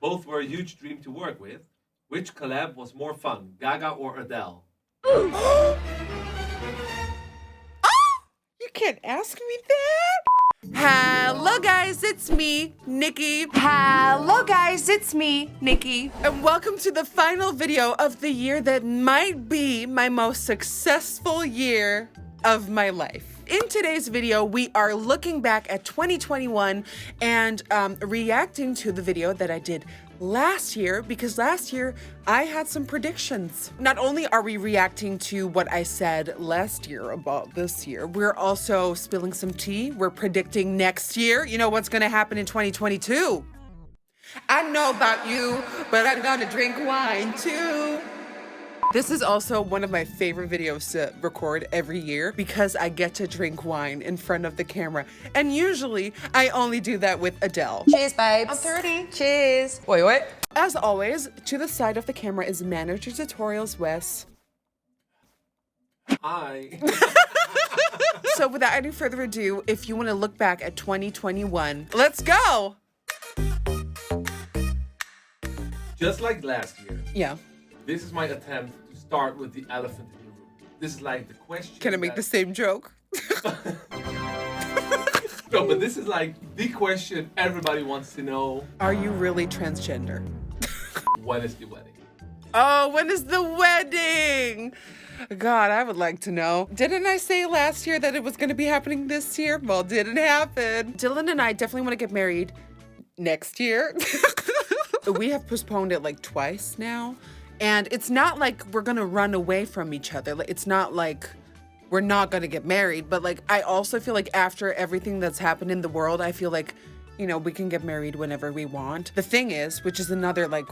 Both were a huge dream to work with. Which collab was more fun, Gaga or Adele? You can't ask me that. Hello guys, it's me, Nikki. Hello guys, it's me, Nikki. And welcome to the final video of the year that might be my most successful year of my life. In today's video, we are looking back at 2021 and reacting to the video that I did last year, because last year I had some predictions. Not only are we reacting to what I said last year about this year, we're also spilling some tea. We're predicting next year. You know what's gonna happen in 2022. I know about you, but I'm gonna drink wine too. This is also one of my favorite videos to record every year because I get to drink wine in front of the camera. And usually I only do that with Adele. Cheers, babes. I'm 30. Cheers. Wait. As always, to the side of the camera is NikkieTutorials Wes. Hi. So without any further ado, if you want to look back at 2021, let's go. Just like last year, Yeah. this is my attempt to start with the elephant in the room. This is like the question. Can I make the same joke? No, but this is like the question everybody wants to know. Are you really transgender? When is the wedding? Oh, when is the wedding? God, I would like to know. Didn't I say last year that it was going to be happening this year? Well, it didn't happen. Dylan and I definitely want to get married next year. We have postponed it like twice now. And it's not like we're going to run away from each other. Like, it's not like we're not going to get married. But like, I also feel like after everything that's happened in the world, I feel like, you know, we can get married whenever we want. The thing is, which is another like,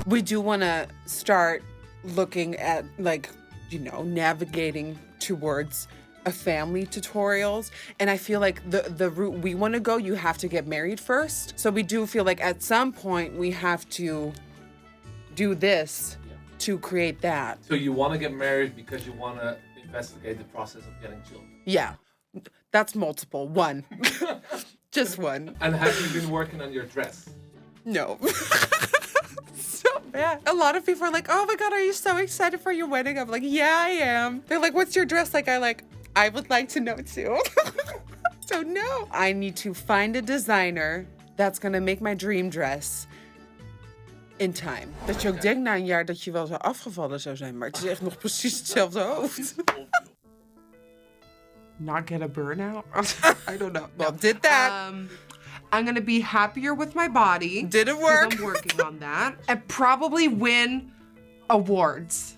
we do want to start looking at like, you know, navigating towards a family tutorials. And I feel like the route we want to go, you have to get married first. So we do feel like at some point we have to do this to create that. So you want to get married because you want to investigate the process of getting children. Yeah, that's multiple. One. Just one. And have you been working on your dress? No. So bad. A lot of people are like, oh my God, are you so excited for your wedding? I'm like, yeah, I am. They're like, what's your dress like? I would like to know too. So no. I need to find a designer that's gonna make my dream dress in time. Dat je ook denkt na een jaar dat je wel zo afgevallen zou zijn, maar het is echt nog precies hetzelfde hoofd. Not get a burnout? I don't know. Well, did that. I'm gonna be happier with my body. Didn't 'cause work. I'm working on that. And probably win awards.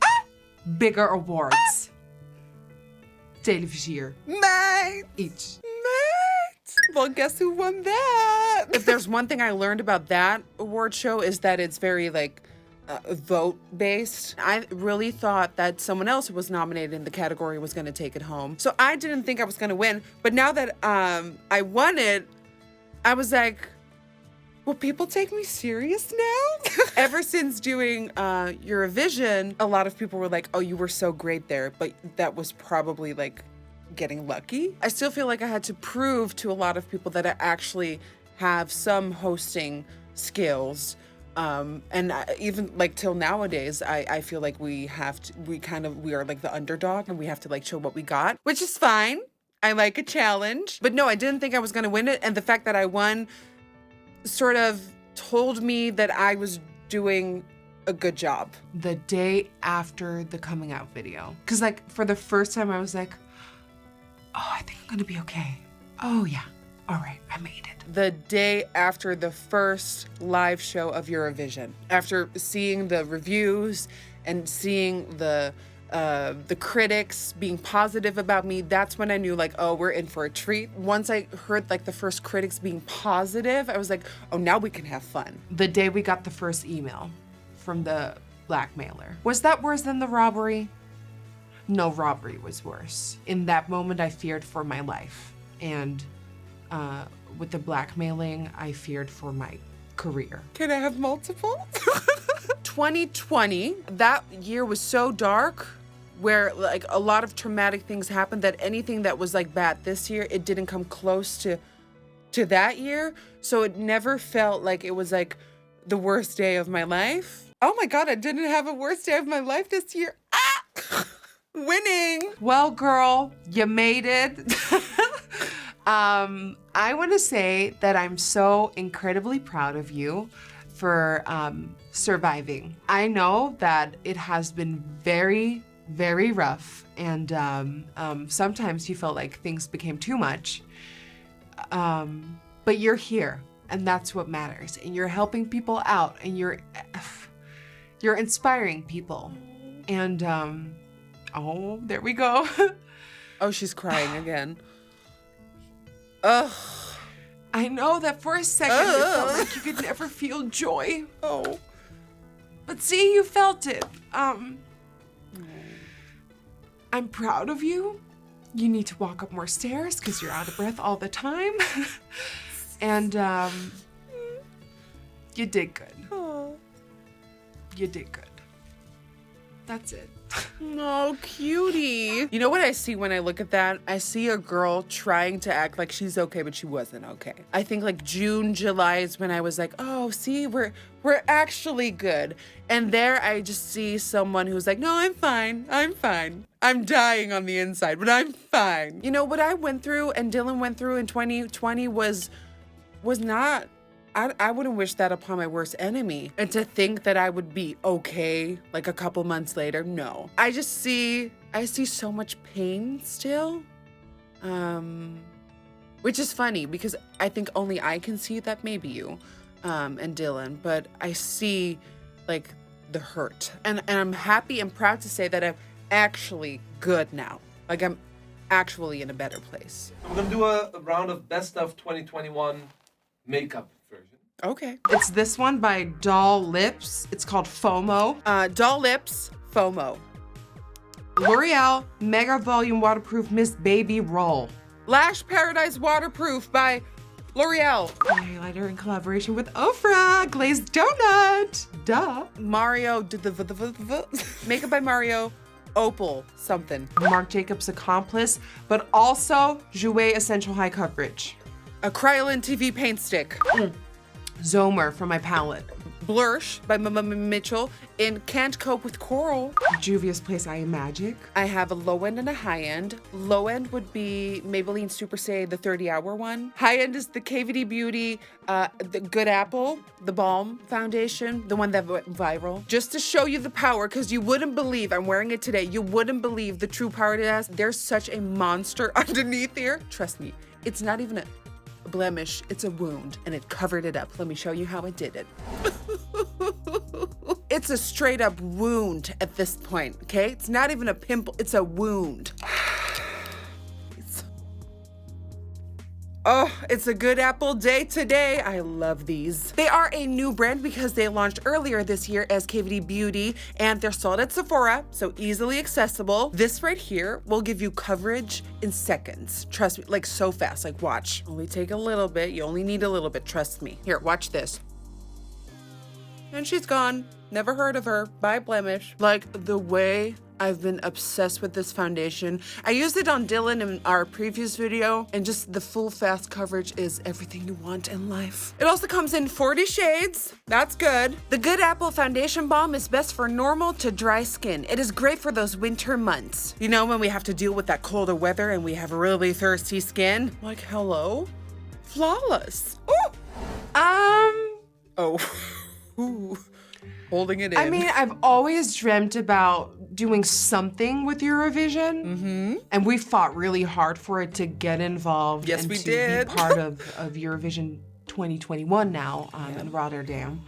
Bigger awards. Televisier. Meid. Each. Well, guess who won that? If there's one thing I learned about that award show is that it's very like vote based. I really thought that someone else who was nominated in the category was going to take it home. So I didn't think I was going to win. But now that I won it, I was like, will people take me serious now? Ever since doing Eurovision, a lot of people were like, oh, you were so great there. But that was probably like getting lucky. I still feel like I had to prove to a lot of people that I actually have some hosting skills. And even like till nowadays, I feel like we are like the underdog and we have to like show what we got, which is fine. I like a challenge. But no, I didn't think I was gonna win it. And the fact that I won sort of told me that I was doing a good job. The day after the coming out video. Cause like for the first time I was like, oh, I think I'm gonna be okay. Oh yeah, all right, I made it. The day after the first live show of Eurovision, after seeing the reviews and seeing the critics being positive about me, that's when I knew like, oh, we're in for a treat. Once I heard like the first critics being positive, I was like, oh, now we can have fun. The day we got the first email from the blackmailer. Was that worse than the robbery? No, robbery was worse. In that moment, I feared for my life. And with the blackmailing, I feared for my career. Can I have multiple? 2020, that year was so dark where like a lot of traumatic things happened that anything that was like bad this year, it didn't come close to that year. So it never felt like it was like The worst day of my life? Oh my God, I didn't have a worst day of my life this year. Ah! Winning. Well, girl, you made it. I want to say that I'm so incredibly proud of you for surviving. I know that it has been very, very rough, and sometimes you felt like things became too much. But you're here, and that's what matters. And you're helping people out, and you're inspiring people. And oh, there we go. Oh, she's crying again. Ugh. I know that for a second it felt like you could never feel joy. Oh. But see, you felt it. I'm proud of you. You need to walk up more stairs because you're out of breath all the time. And you did good. Oh. You did good. That's it. Oh, cutie. You know what I see when I look at that? I see a girl trying to act like she's okay, but she wasn't okay. I think like June, July is when I was like, oh, see, we're actually good. And there I just see someone who's like, no, I'm fine. I'm fine. I'm dying on the inside, but I'm fine. You know, what I went through and Dylan went through in 2020 was not, I wouldn't wish that upon my worst enemy. And to think that I would be okay like a couple months later, no. I see so much pain still. Which is funny because I think only I can see that, maybe you and Dylan, but I see like the hurt. And I'm happy and proud to say that I'm actually good now. Like I'm actually in a better place. We're gonna do a round of best of 2021 makeup version. Okay. It's this one by Doll Lips. It's called FOMO. Doll Lips, FOMO. L'Oreal Mega Volume Waterproof Mist Baby Roll. Lash Paradise Waterproof by L'Oreal. Highlighter in collaboration with Ofra. Glazed Donut. Duh. Mario, makeup by Mario, Opal, something. Marc Jacobs Accomplice, but also Jouer Essential High Coverage. A Kryolan TV paint stick. Zomer for my palette. Blursh by Mitchell in Can't Cope with Coral. Juvia's Place I Am Magic. I have a low end and a high end. Low end would be Maybelline Super Stay, the 30-hour one. High end is the KVD Beauty, the Good Apple, the Balm Foundation, the one that went viral. Just to show you the power, because you wouldn't believe, I'm wearing it today, you wouldn't believe the true power it has. There's such a monster underneath here. Trust me, it's not even a blemish, it's a wound, and it covered it up. Let me show you how it did it. It's a straight up wound at this point, okay? It's not even a pimple, it's a wound. Oh, it's a Good Apple day today. I love these. They are a new brand because they launched earlier this year as KVD Beauty, and they're sold at Sephora, so easily accessible. This right here will give you coverage in seconds. Trust me, like so fast, like watch. Only take a little bit, you only need a little bit, trust me. Here, watch this. And she's gone. Never heard of her. Bye, blemish. Like the way I've been obsessed with this foundation. I used it on Dylan in our previous video, and just the full fast coverage is everything you want in life. It also comes in 40 shades. That's good. The Good Apple Foundation Balm is best for normal to dry skin. It is great for those winter months. You know, when we have to deal with that colder weather and we have really thirsty skin. Like, hello? Flawless. Ooh. Oh. Ooh. Holding it in. I mean, I've always dreamt about doing something with Eurovision, and we fought really hard for it to get involved. Yes, and we to did. be part of Eurovision 2021 now in Rotterdam,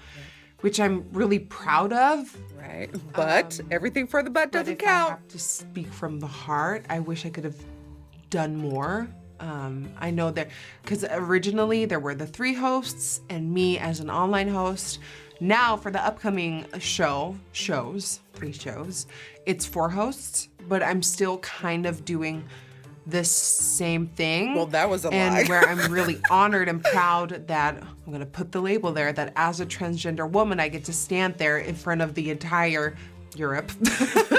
which I'm really proud of. Right, but everything for the butt But doesn't if count. I have to speak from the heart, I wish I could have done more. I know that because originally there were the 3 hosts and me as an online host. Now for the upcoming 3 shows, it's 4 hosts, but I'm still kind of doing the same thing. Well, that was a lie. And where I'm really honored and proud that, I'm gonna put the label there, that as a transgender woman, I get to stand there in front of the entire Europe.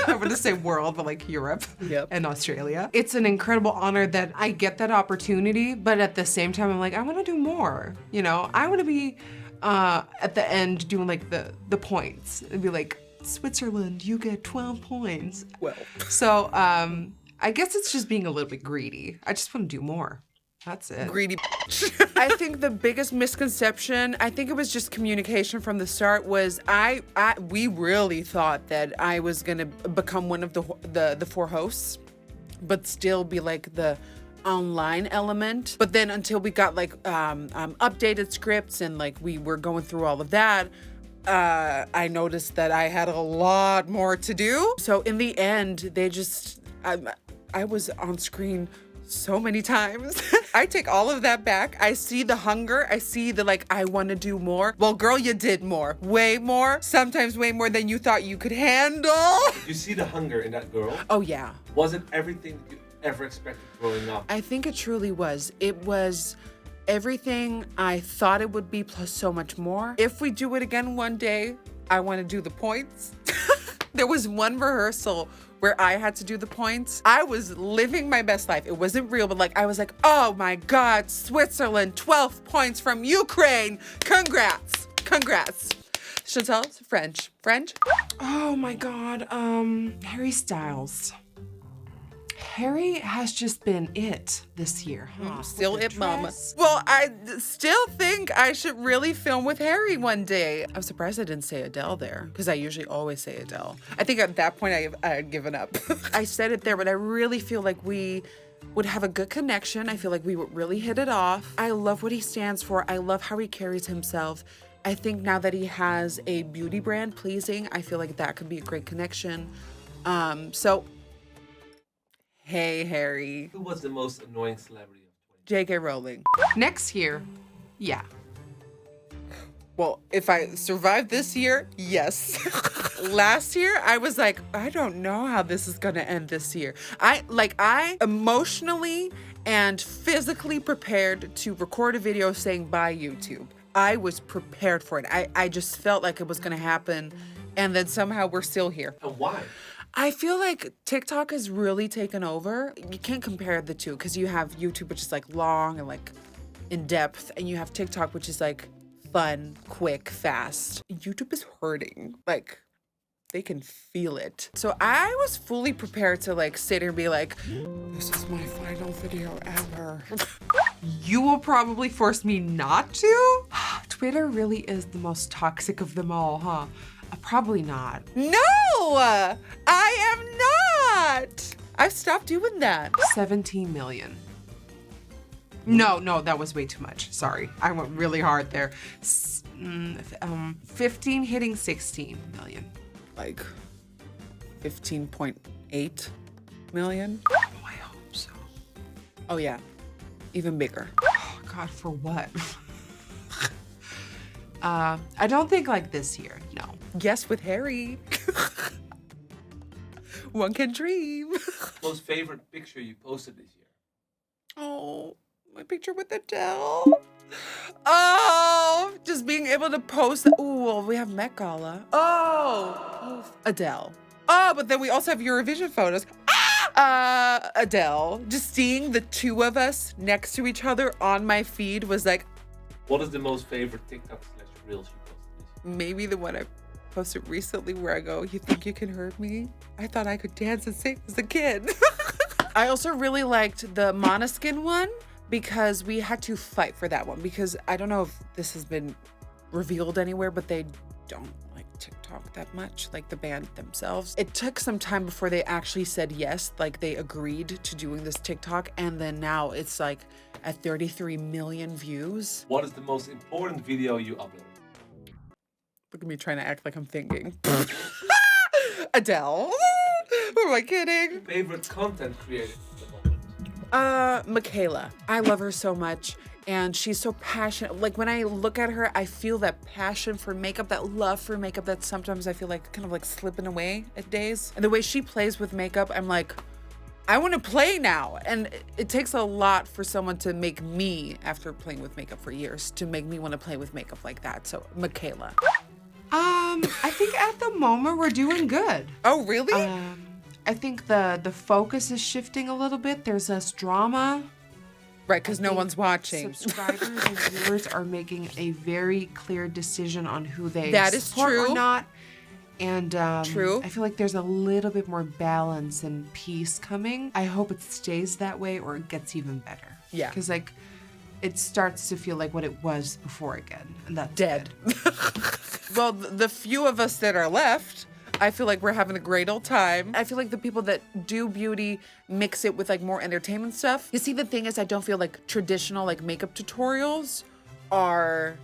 I'm gonna say world, but like Europe and Australia. It's an incredible honor that I get that opportunity, but at the same time, I'm like, I wanna do more. You know, I wanna be at the end doing like the points. It'd be like, Switzerland, you get 12 points. Well. So I guess it's just being a little bit greedy. I just want to do more. That's it. Greedy. I think the biggest misconception, I think it was just communication from the start, was we really thought that I was gonna become one of the 4 hosts, but still be like the online element. But then until we got like updated scripts and like we were going through all of that, I noticed that I had a lot more to do. So in the end, they just, I was on screen so many times. I take all of that back. I see the hunger. I see the like, I want to do more. Well, girl, you did more. Way more. Sometimes way more than you thought you could handle. You see the hunger in that girl? Oh, yeah. Was it everything you ever expected growing up? I think it truly was. It was everything I thought it would be plus so much more. If we do it again one day, I want to do the points. There was one rehearsal where I had to do the points. I was living my best life. It wasn't real, but like I was like, oh my God, Switzerland, 12 points from Ukraine. Congrats. Congrats. Chantal, French. French? Oh my God, Harry Styles. Harry has just been it this year, huh? Still With the it, mama. dress. Well, I still think I should really film with Harry one day. I'm surprised I didn't say Adele there, because I usually always say Adele. I think at that point I had given up. I said it there, but I really feel like we would have a good connection. I feel like we would really hit it off. I love what he stands for. I love how he carries himself. I think now that he has a beauty brand, Pleasing, I feel like that could be a great connection. So, hey, Harry. Who was the most annoying celebrity of 2020? J.K. Rowling. Next year, yeah. Well, if I survived this year, yes. Last year, I was like, I don't know how this is gonna end this year. I emotionally and physically prepared to record a video saying bye YouTube. I was prepared for it. I just felt like it was gonna happen, and then somehow we're still here. And why? I feel like TikTok has really taken over. You can't compare the two because you have YouTube, which is like long and like in depth, and you have TikTok, which is like fun, quick, fast. YouTube is hurting. Like, they can feel it. So I was fully prepared to like sit here and be like, this is my final video ever. You will probably force me not to? Twitter really is the most toxic of them all, huh? Probably not. No, I am not. I've stopped doing that. 17 million. No, that was way too much. Sorry, I went really hard there. 15 hitting 16 million. Like 15.8 million. Oh, I hope so. Oh yeah, even bigger. Oh God, for what? I don't think like this year, no. Yes, with Harry. One can dream. Most favorite picture you posted this year? Oh, my picture with Adele. Oh, just being able to post. Oh, well, we have Met Gala. Oh, Adele. Oh, but then we also have Eurovision photos. Adele. Just seeing the two of us next to each other on my feed was like. What is the most favorite TikTok / Reels you posted this year? Maybe the one I posted recently where I go, you think you can hurt me? I thought I could dance and sing as a kid. I also really liked the Måneskin one because we had to fight for that one because I don't know if this has been revealed anywhere, but they don't like TikTok that much, like the band themselves. It took some time before they actually said yes, like they agreed to doing this TikTok, and then now it's like at 33 million views. What is the most important video you uploaded? Look at me trying to act like I'm thinking. Adele. Who am I kidding? Favorite content creator at the moment? Michaela. I love her so much. And she's so passionate. Like when I look at her, I feel that passion for makeup, that love for makeup that sometimes I feel like kind of like slipping away at days. And the way she plays with makeup, I'm like, I want to play now. And it takes a lot for someone to make me, after playing with makeup for years, to make me want to play with makeup like that. So Michaela. I think at the moment we're doing good. Oh, really? I think the focus is shifting a little bit. There's less drama. Right, because no one's watching. Subscribers and viewers are making a very clear decision on who they That is support true. or not. And True. I feel like there's a little bit more balance and peace coming. I hope it stays that way or it gets even better. Yeah. Because like it starts to feel like what it was before again. And that's Dead. good. Well, the few of us that are left, I feel like we're having a great old time. I feel like the people that do beauty mix it with like more entertainment stuff. You see, the thing is, I don't feel like traditional like makeup tutorials are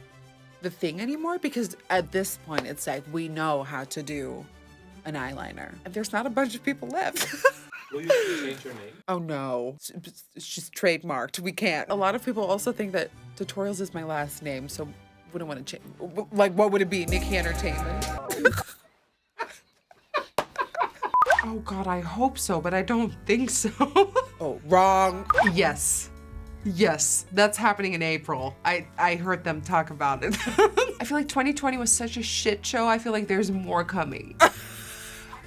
the thing anymore, because at this point it's like we know how to do an eyeliner and there's not a bunch of people left. Will you change your name? Oh no, it's just trademarked. We can't. A lot of people also think that Tutorials is my last name, so wouldn't want to change. Like, what would it be? Nikki Entertainment. Oh God, I hope so, but I don't think so. Oh, wrong. Yes. Yes, that's happening in April. I heard them talk about it. I feel like 2020 was such a shit show. I feel like there's more coming.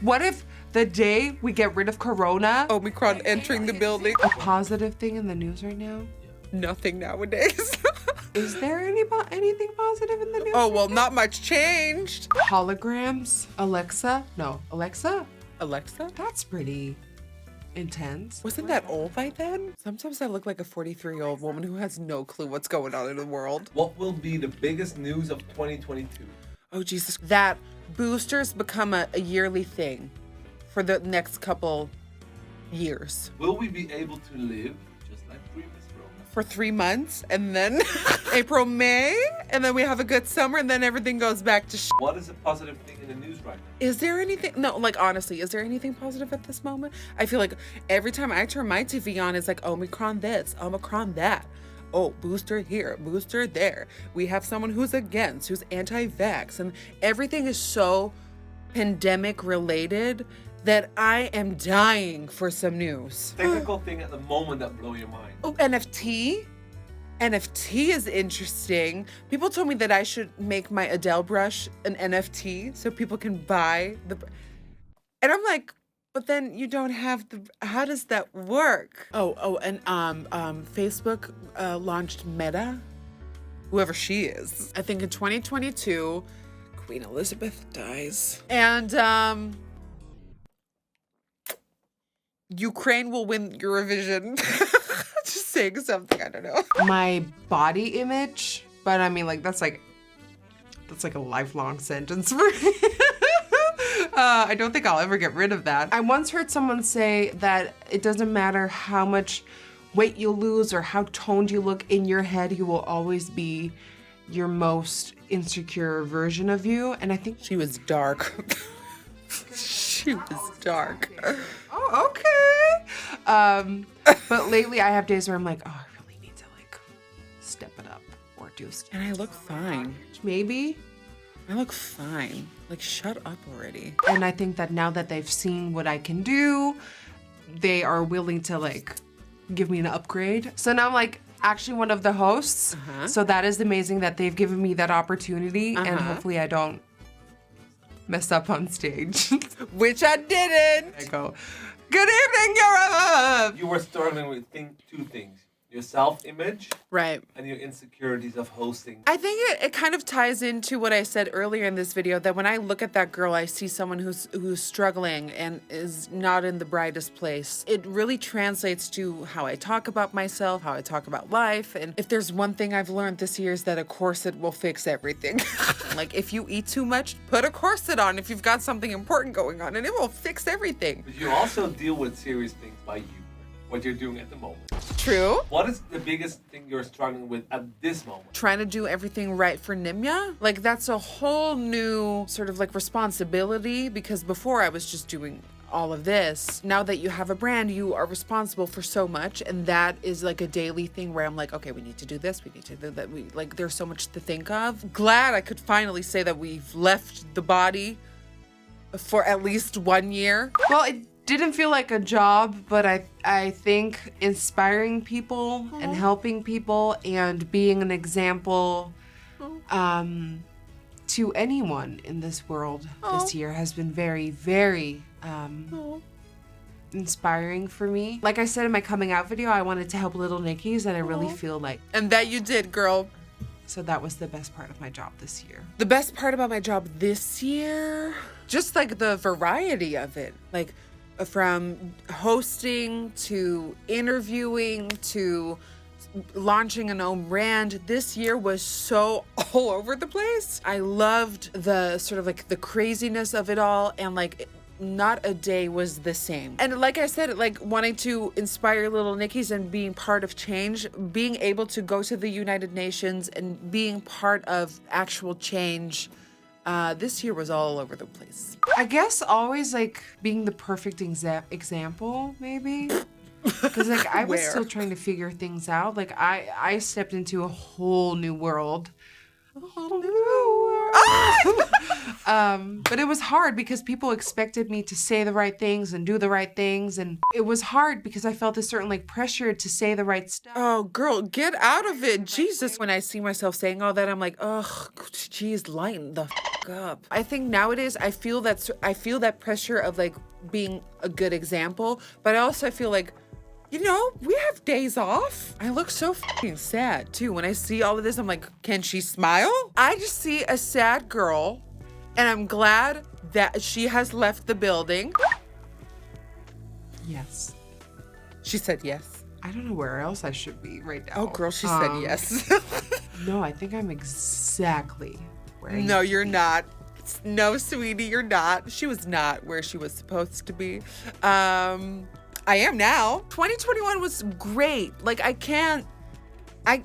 What if the day we get rid of Corona, Omicron entering the building. a positive thing in the news right now? Nothing nowadays. Is there anything positive in the news? Oh, well, not much changed. Holograms? Alexa? No, Alexa? Alexa? That's pretty intense. Wasn't that old by then? Sometimes I look like a 43-year-old woman who has no clue what's going on in the world. What will be the biggest news of 2022? Oh, Jesus. That boosters become a yearly thing for the next couple years. Will we be able to live just like previous Rona? For 3 months, and then April, May, and then we have a good summer, and then everything goes back to What is a positive thing in the news right now? Is there anything? No, like honestly, is there anything positive at this moment? I feel like every time I turn my TV on, it's like Omicron this, Omicron that. Oh, booster here, booster there. We have someone who's against, who's anti-vax, and everything is so pandemic related that I am dying for some news. Technical thing at the moment that blow your mind. Oh, NFT? NFT is interesting. People told me that I should make my Adele brush an NFT so people can buy the. And I'm like, but then you don't have the. How does that work? And Facebook launched Meta, whoever she is. I think in 2022, Queen Elizabeth dies, and Ukraine will win Eurovision. Just saying something, I don't know. My body image, but I mean, like that's like a lifelong sentence for me. I don't think I'll ever get rid of that. I once heard someone say that it doesn't matter how much weight you lose or how toned you look in your head, you will always be your most insecure version of you. And I think She was dark. She was dark. oh, okay. But lately I have days where I'm like, oh, I really need to like step it up or do stuff. And I look fine. Maybe. I look fine. Like, shut up already. And I think that now that they've seen what I can do, they are willing to like give me an upgrade. So now I'm like actually one of the hosts. So that is amazing that they've given me that opportunity, and hopefully I don't mess up on stage. Which I didn't. I go, good evening, Europe! You were struggling with two things. Your self-image Right. and your insecurities of hosting. I think it kind of ties into what I said earlier in this video, that when I look at that girl, I see someone who's struggling and is not in the brightest place. It really translates to how I talk about myself, how I talk about life. And if there's one thing I've learned this year is that a corset will fix everything. Like, if you eat too much, put a corset on if you've got something important going on, and it will fix everything. But you also deal with serious things like what you're doing at the moment. True. What is the biggest thing you're struggling with at this moment? Trying to do everything right for Nimya. Like, that's a whole new sort of like responsibility, because before I was just doing all of this. Now that you have a brand, you are responsible for so much, and that is like a daily thing where I'm like, okay, we need to do this, we need to do that. There's so much to think of. Glad I could finally say that we've left the body for at least 1 year. Well, it didn't feel like a job, but I think inspiring people and helping people and being an example to anyone in this world this year has been very, very inspiring for me. Like I said in my coming out video, I wanted to help little Nickies, and I really feel like, And that you did, girl. so that was the best part of my job this year. The best part about my job this year, just like the variety of it, like from hosting to interviewing to launching an own brand. This year was so all over the place. I loved the sort of like the craziness of it all, and like not a day was the same. And like I said, like wanting to inspire little Nickies and being part of change, being able to go to the United Nations and being part of actual change, this year was all over the place. I guess always like being the perfect example, maybe. Because like I was Where? still trying to figure things out. Like I stepped into a whole new world. But it was hard because people expected me to say the right things and do the right things, and it was hard because I felt a certain like pressure to say the right stuff. Oh, girl, get out of it. Jesus, when I see myself saying all that, I'm like, ugh, geez, lighten the up. I think nowadays I feel that pressure of like being a good example, but I also feel like, you know, we have days off. I look so fucking sad too. When I see all of this, I'm like, can she smile? I just see a sad girl, and I'm glad that she has left the building. Yes. She said yes. I don't know where else I should be right now. Oh, girl, she said yes. No, I think I'm exactly where I No, need to you're be. not. No, sweetie, you're not. She was not where she was supposed to be. I am now. 2021 was great. Like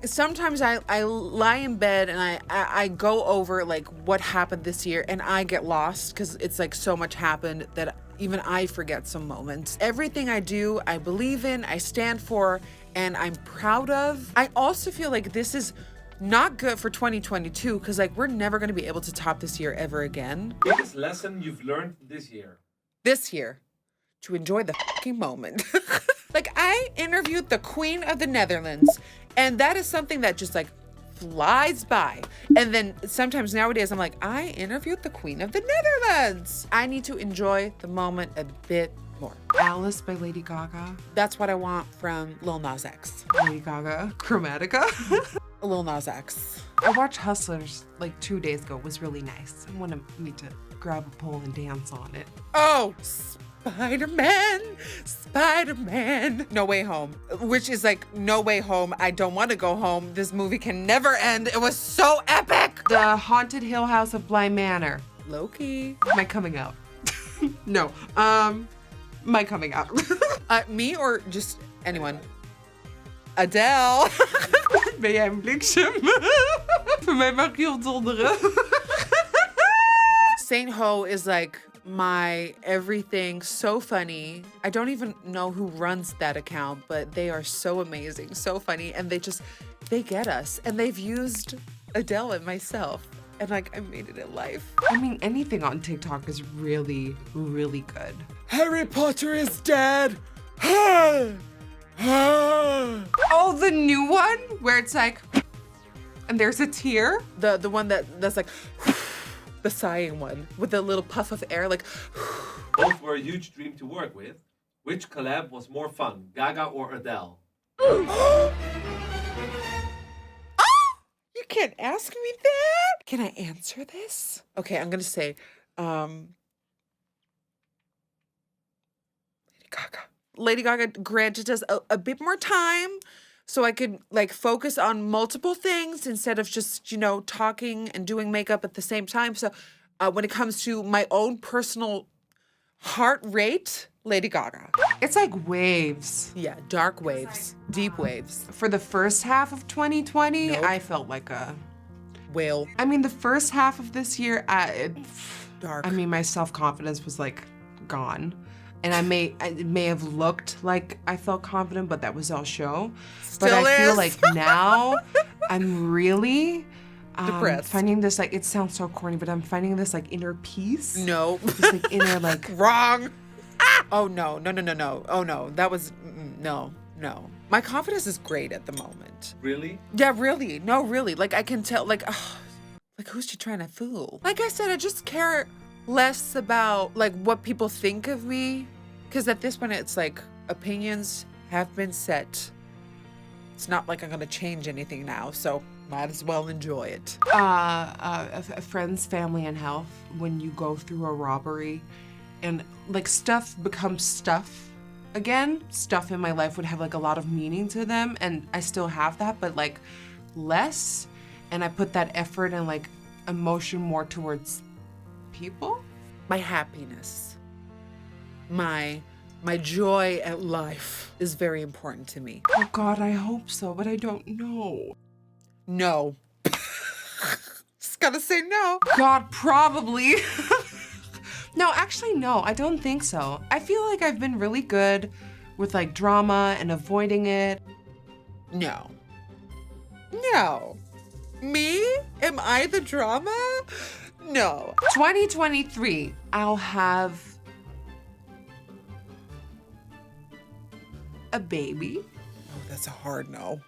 sometimes I lie in bed and I go over like what happened this year, and I get lost because it's like so much happened that even I forget some moments. Everything I do, I believe in, I stand for, and I'm proud of. I also feel like this is not good for 2022 because like we're never going to be able to top this year ever again. Biggest lesson you've learned this year? This year, to enjoy the fucking moment. Like I interviewed the Queen of the Netherlands, and that is something that just like flies by. And then sometimes nowadays I'm like, I interviewed the Queen of the Netherlands. I need to enjoy the moment a bit more. Alice by Lady Gaga. That's what I want from Lil Nas X. Lady Gaga. Chromatica. Lil Nas X. I watched Hustlers like 2 days ago. It was really nice. I need to grab a pole and dance on it. Oh, Spider-Man, Spider-Man. No Way Home, which is like, no way home. I don't want to go home. This movie can never end. It was so epic. The Haunted Hill House of Bly Manor. Low-key. My coming out. No. My coming out. Me or just anyone? Adele. Ben jij een bliksem? Voor mij mag je opdonderen. Saint Ho is like my everything, so funny. I don't even know who runs that account, but they are so amazing, so funny, and they get us. And they've used Adele and myself, and like I made it in life. I mean, anything on TikTok is really, really good. Harry Potter is dead. Oh, the new one where it's like, and there's a tear. The one that's like the sighing one with the little puff of air, like. Both were a huge dream to work with. Which collab was more fun, Gaga or Adele? You can't ask me that. Can I answer this? Okay, I'm gonna say, Lady Gaga. Lady Gaga granted us a bit more time so I could like focus on multiple things instead of just, you know, talking and doing makeup at the same time. So when it comes to my own personal heart rate, Lady Gaga. It's like waves. Yeah, dark waves, deep waves. For the first half of 2020, Nope. I felt like a Whale. I mean, the first half of this year, Dark. I mean, my self-confidence was like gone. And it may have looked like I felt confident, but that was all show. But Still I feel is. like now I'm really Depressed. finding this, like, it sounds so corny, but I'm finding this like inner peace. No. This like inner like, Wrong. Oh, no. Oh, no. That was, no. My confidence is great at the moment. Really? Yeah, really. No, really. Like, I can tell, like who's she trying to fool? Like I said, I just care less about, like, what people think of me. Because at this point, it's like opinions have been set. It's not like I'm gonna change anything now, so might as well enjoy it. Friends, family, and health. When you go through a robbery and like stuff becomes stuff again, stuff in my life would have like a lot of meaning to them, and I still have that, but like less. And I put that effort and like emotion more towards people. My happiness, my joy at life is very important to me. Oh God, I hope so, but I don't know. No. Just gotta say no. God, probably. No, actually, no, I don't think so. I feel like I've been really good with like drama and avoiding it. No. No. Me? Am I the drama? No. 2023, I'll have a baby. Oh, that's a hard no.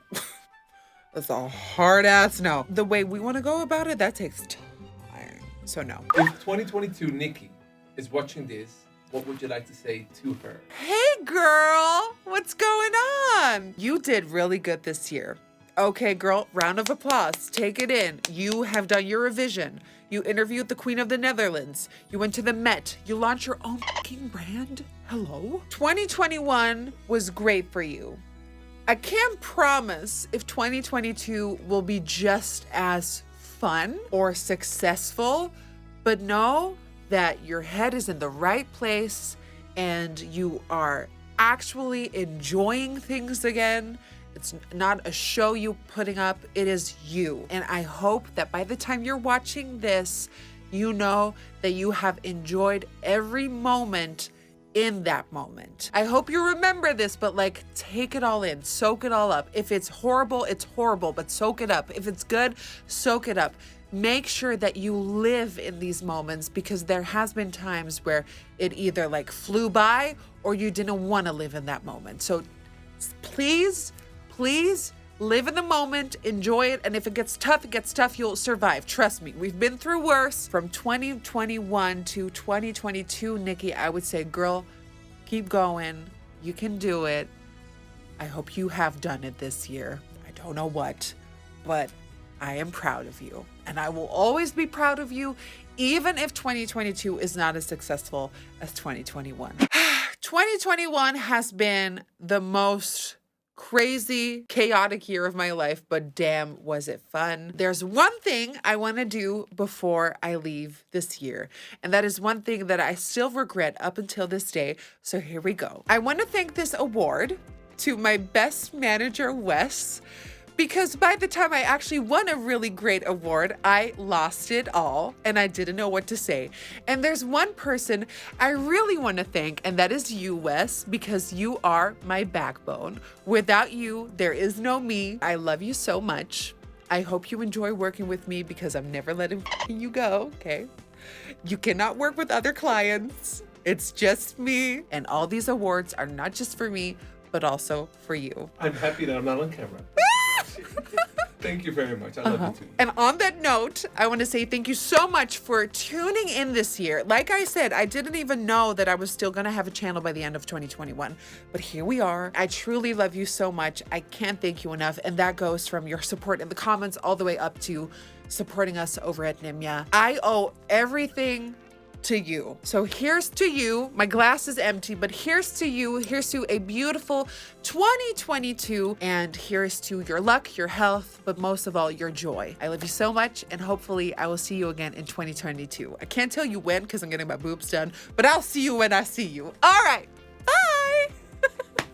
That's a hard ass no. The way we want to go about it, that takes time. So no. If 2022 Nikki is watching this, what would you like to say to her? Hey girl, what's going on? You did really good this year. Okay, girl, round of applause. Take it in. You have done your revision. You interviewed the Queen of the Netherlands. You went to the Met. You launched your own fucking brand. Hello? 2021 was great for you. I can't promise if 2022 will be just as fun or successful, but know that your head is in the right place and you are actually enjoying things again. It's not a show you putting up, it is you. And I hope that by the time you're watching this, you know that you have enjoyed every moment in that moment. I hope you remember this, but like take it all in, soak it all up. If it's horrible, but soak it up. If it's good, soak it up. Make sure that you live in these moments, because there has been times where it either like flew by or you didn't want to live in that moment. So please live in the moment, enjoy it, and if it gets tough, you'll survive. Trust me, we've been through worse. From 2021 to 2022, Nikki, I would say, girl, keep going. You can do it. I hope you have done it this year. I don't know what, but I am proud of you. And I will always be proud of you, even if 2022 is not as successful as 2021. 2021 has been the most crazy, chaotic year of my life, but damn, was it fun. There's one thing I want to do before I leave this year, and that is one thing that I still regret up until this day, so here we go. I want to thank this award to my best manager, Wes, because by the time I actually won a really great award, I lost it all and I didn't know what to say. And there's one person I really want to thank, and that is you, Wes, because you are my backbone. Without you, there is no me. I love you so much. I hope you enjoy working with me, because I'm never letting you go, okay? You cannot work with other clients. It's just me. And all these awards are not just for me, but also for you. I'm happy that I'm not on camera. Thank you very much. I love you too. And on that note, I want to say thank you so much for tuning in this year. Like I said, I didn't even know that I was still going to have a channel by the end of 2021. But here we are. I truly love you so much. I can't thank you enough. And that goes from your support in the comments all the way up to supporting us over at Nimya. I owe everything to you. So here's to you. My glass is empty, but here's to you. Here's to a beautiful 2022. And here's to your luck, your health, but most of all, your joy. I love you so much, and hopefully I will see you again in 2022. I can't tell you when because I'm getting my boobs done, but I'll see you when I see you. All right.